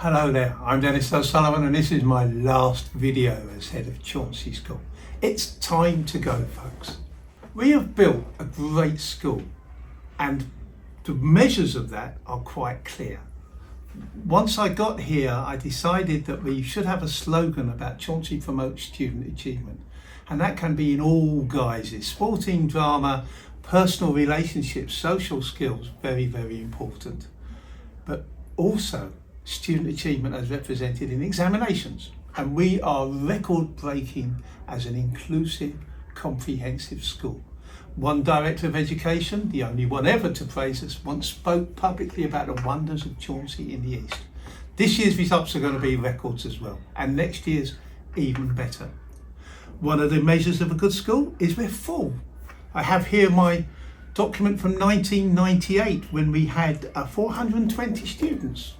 Hello there, I'm Dennis O'Sullivan and this is my last video as head of Chauncey School. It's time to go, folks. We have built a great school and the measures of that are quite clear. Once I got here, I decided that we should have a slogan about Chauncey promotes student achievement, and that can be in all guises: sporting, drama, personal relationships, social skills, very, very important. But also student achievement as represented in examinations. And we are record breaking as an inclusive, comprehensive school. One director of education, the only one ever to praise us, once spoke publicly about the wonders of Chauncey in the East. This year's results are going to be records as well, and next year's even better. One of the measures of a good school is we're full. I have here my document from 1998 when we had 420 students,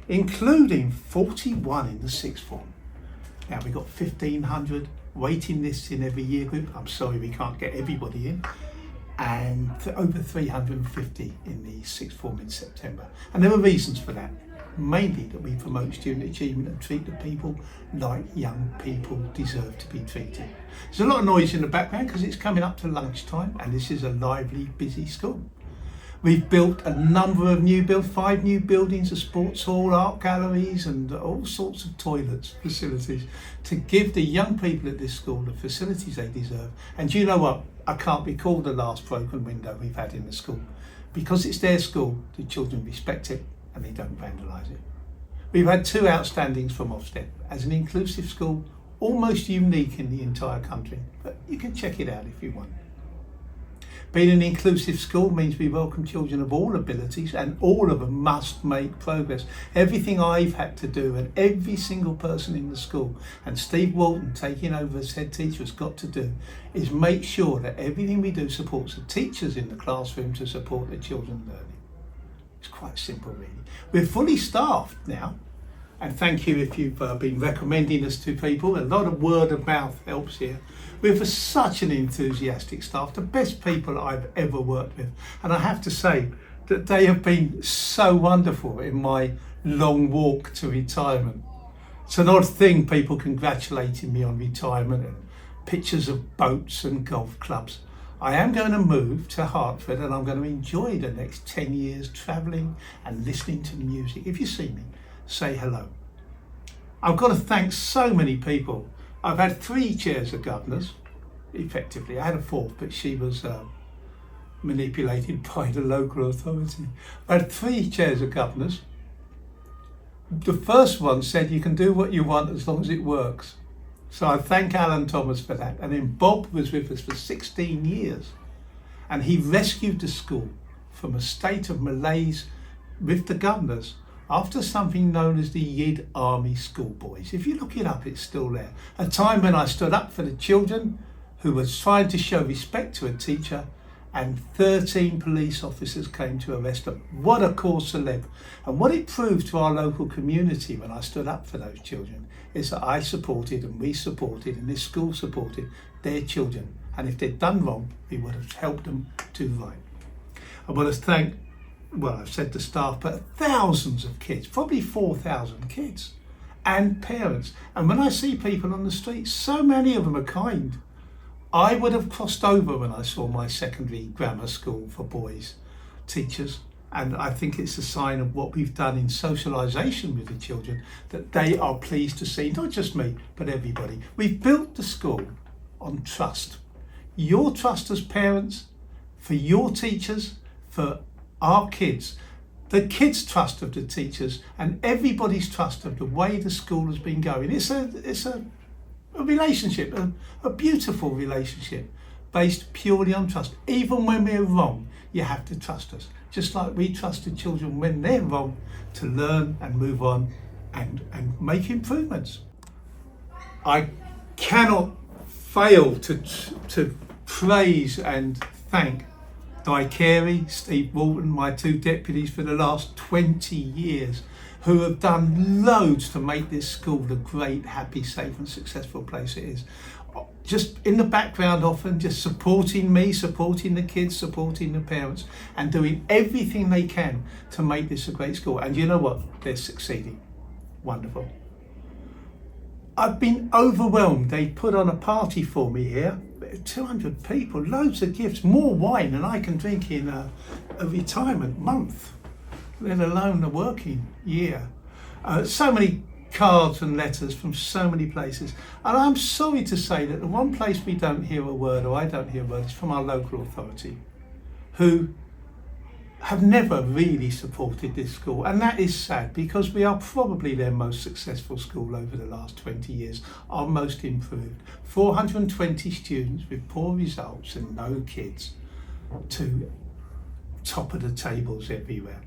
including 41 in the sixth form. Now we've got 1,500 waiting lists in every year group. I'm sorry we can't get everybody in. And over 350 in the sixth form in September. And there are reasons for that. Mainly that we promote student achievement and treat the people like young people deserve to be treated. There's a lot of noise in the background because it's coming up to lunchtime and this is a lively, busy school. We've built a number of 5 new buildings, a sports hall, art galleries and all sorts of toilets, facilities to give the young people at this school the facilities they deserve. And you know what? I can't recall the last broken window we've had in the school. Because it's their school, the children respect it and they don't vandalise it. We've had 2 outstandings from Ofsted as an inclusive school, almost unique in the entire country, but you can check it out if you want. Being an inclusive school means we welcome children of all abilities and all of them must make progress. Everything I've had to do and every single person in the school, and Steve Walton taking over as head teacher has got to do, is make sure that everything we do supports the teachers in the classroom to support the children learning. It's quite simple really. We're fully staffed now, and thank you if you've been recommending us to people. A lot of word of mouth helps here. We have such an enthusiastic staff, the best people I've ever worked with. And I have to say that they have been so wonderful in my long walk to retirement. It's an odd thing, people congratulating me on retirement and pictures of boats and golf clubs. I am going to move to Hertford and I'm going to enjoy the next 10 years travelling and listening to music. If you see me, say hello. I've got to thank so many people. I've had 3 chairs of governors, effectively. I had a 4th, but she was manipulated by the local authority. I had 3 chairs of governors. The first one said you can do what you want as long as it works. So I thank Alan Thomas for that. And then Bob was with us for 16 years. And he rescued the school from a state of malaise with the governors after something known as the Yid Army Schoolboys. If you look it up, it's still there. A time when I stood up for the children who were trying to show respect to a teacher, and 13 police officers came to arrest them. What a cause célèbre. And what it proved to our local community when I stood up for those children is that I supported and we supported and this school supported their children. And if they'd done wrong, we would have helped them do right. I want to thank, well, I've said the staff, but thousands of kids, probably 4,000 kids and parents. And when I see people on the street, so many of them are kind. I would have crossed over when I saw my secondary grammar school for boys teachers. And I think it's a sign of what we've done in socialisation with the children, that they are pleased to see, not just me, but everybody. We've built the school on trust. Your trust as parents, for your teachers, for our kids, the kids' trust of the teachers, and everybody's trust of the way the school has been going. It's a relationship, a beautiful relationship based purely on trust. Even when we're wrong, you have to trust us. Just like we trust the children when they're wrong to learn and move on and make improvements. I cannot fail to praise and thank Di Carey, Steve Walton, my 2 deputies for the last 20 years, who have done loads to make this school the great, happy, safe and successful place it is. Just in the background often, just supporting me, supporting the kids, supporting the parents and doing everything they can to make this a great school. And you know what? They're succeeding. wonderful. I've been overwhelmed. They put on a party for me here, 200 people, loads of gifts, more wine than I can drink in a retirement month, let alone a working year. So many cards and letters from so many places. And I'm sorry to say that the one place we don't hear a word, or I don't hear a word, is from our local authority, who have never really supported this school. And that is sad, because we are probably their most successful school over the last 20 years, our most improved. 420 students with poor results and no kids to top of the tables everywhere.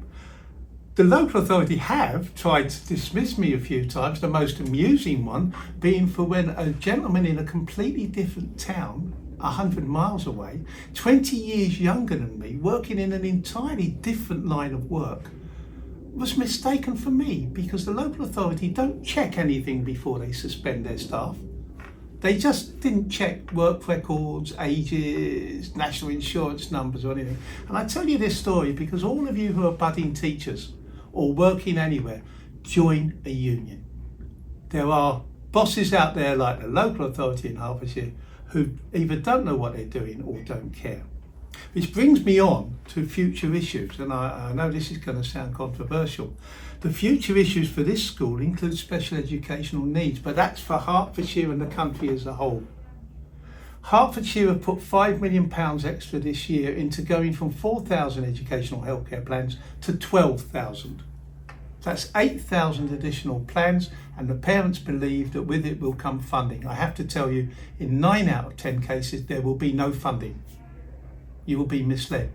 The local authority have tried to dismiss me a few times, the most amusing one being for when a gentleman in a completely different town, 100 miles away, 20 years younger than me, working in an entirely different line of work, was mistaken for me, because the local authority don't check anything before they suspend their staff. They just didn't check work records, ages, national insurance numbers or anything. And I tell you this story because all of you who are budding teachers or working anywhere, join a union. There are bosses out there like the local authority in Hertfordshire who either don't know what they're doing or don't care. Which brings me on to future issues, and I know this is going to sound controversial. The future issues for this school include special educational needs, but that's for Hertfordshire and the country as a whole. Hertfordshire have put £5 million extra this year into going from 4,000 educational healthcare plans to 12,000. That's 8,000 additional plans, and the parents believe that with it will come funding. I have to tell you, in 9 out of 10 cases, there will be no funding. You will be misled.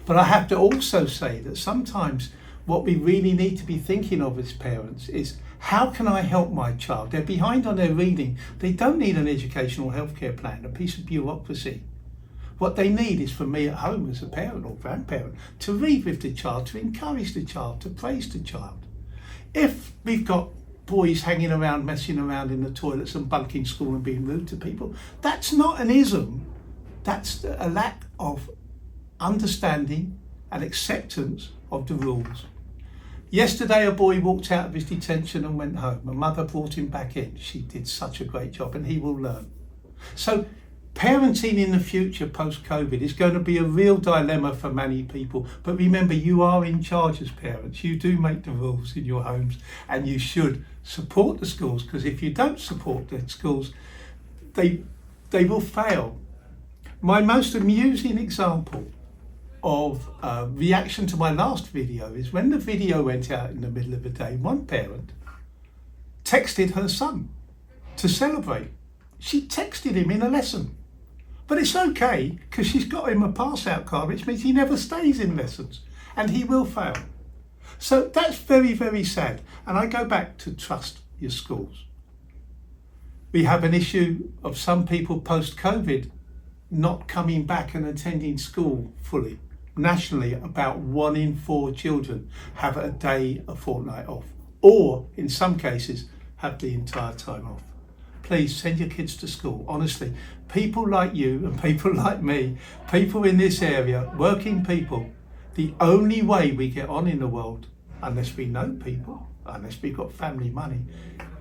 But I have to also say that sometimes what we really need to be thinking of as parents is, how can I help my child? They're behind on their reading. They don't need an educational healthcare plan, a piece of bureaucracy. What they need is for me at home as a parent or grandparent to read with the child, to encourage the child, to praise the child. If we've got boys hanging around, messing around in the toilets and bunking school and being rude to people, that's not an ism. That's a lack of understanding and acceptance of the rules. Yesterday, a boy walked out of his detention and went home. A mother brought him back in. She did such a great job, and he will learn. So parenting in the future post-COVID is going to be a real dilemma for many people. But remember, you are in charge as parents. You do make the rules in your homes, and you should support the schools, because if you don't support the schools, they will fail. My most amusing example of reaction to my last video is when the video went out in the middle of the day, one parent texted her son to celebrate. She texted him in a lesson. But it's okay, because she's got him a pass-out card, which means he never stays in lessons and he will fail. So that's very, very sad. And I go back to trust your schools. We have an issue of some people post-COVID not coming back and attending school fully. Nationally, about 1 in 4 children have a day, a fortnight off, or in some cases have the entire time off. Please send your kids to school. Honestly, people like you and people like me, people in this area, working people, the only way we get on in the world, unless we know people, unless we've got family money,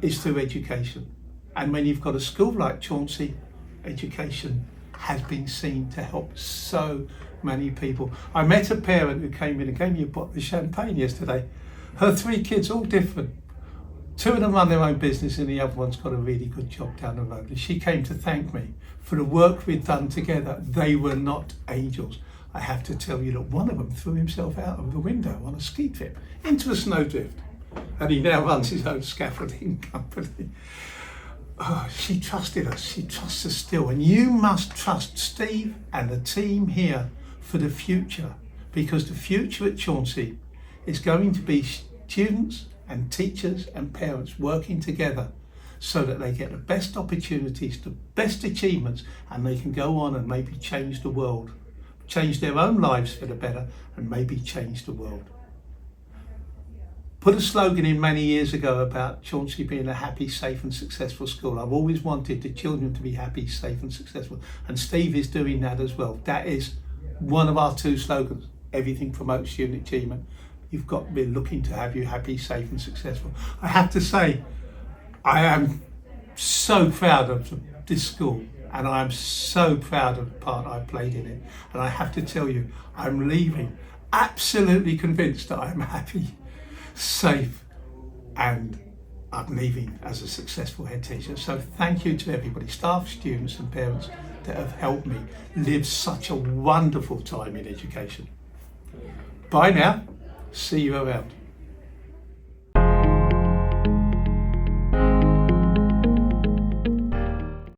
is through education. And when you've got a school like Chauncey, education has been seen to help so many people. I met a parent who came in and gave me a bottle of champagne yesterday. Her 3 kids, all different. 2 of them run their own business and the other one's got a really good job down the road. And she came to thank me for the work we'd done together. They were not angels. I have to tell you that one of them threw himself out of the window on a ski trip into a snowdrift. And he now runs his own scaffolding company. Oh, she trusted us. She trusts us still. And you must trust Steve and the team here for the future, because the future at Chauncey is going to be students and teachers and parents working together so that they get the best opportunities, the best achievements, and they can go on and maybe change the world, change their own lives for the better, and maybe change the world. Put a slogan in many years ago about Chauncey being a happy, safe and successful school. I've always wanted the children to be happy, safe and successful, and Steve is doing that as well. That is one of our 2 slogans. Everything promotes student achievement You've got me looking to have you happy, safe and successful. I have to say, I am so proud of this school, and I'm so proud of the part I played in it. And I have to tell you, I'm leaving absolutely convinced that I'm happy, safe, and I'm leaving as a successful head teacher. So thank you to everybody, staff, students and parents that have helped me live such a wonderful time in education. Bye now, see you around.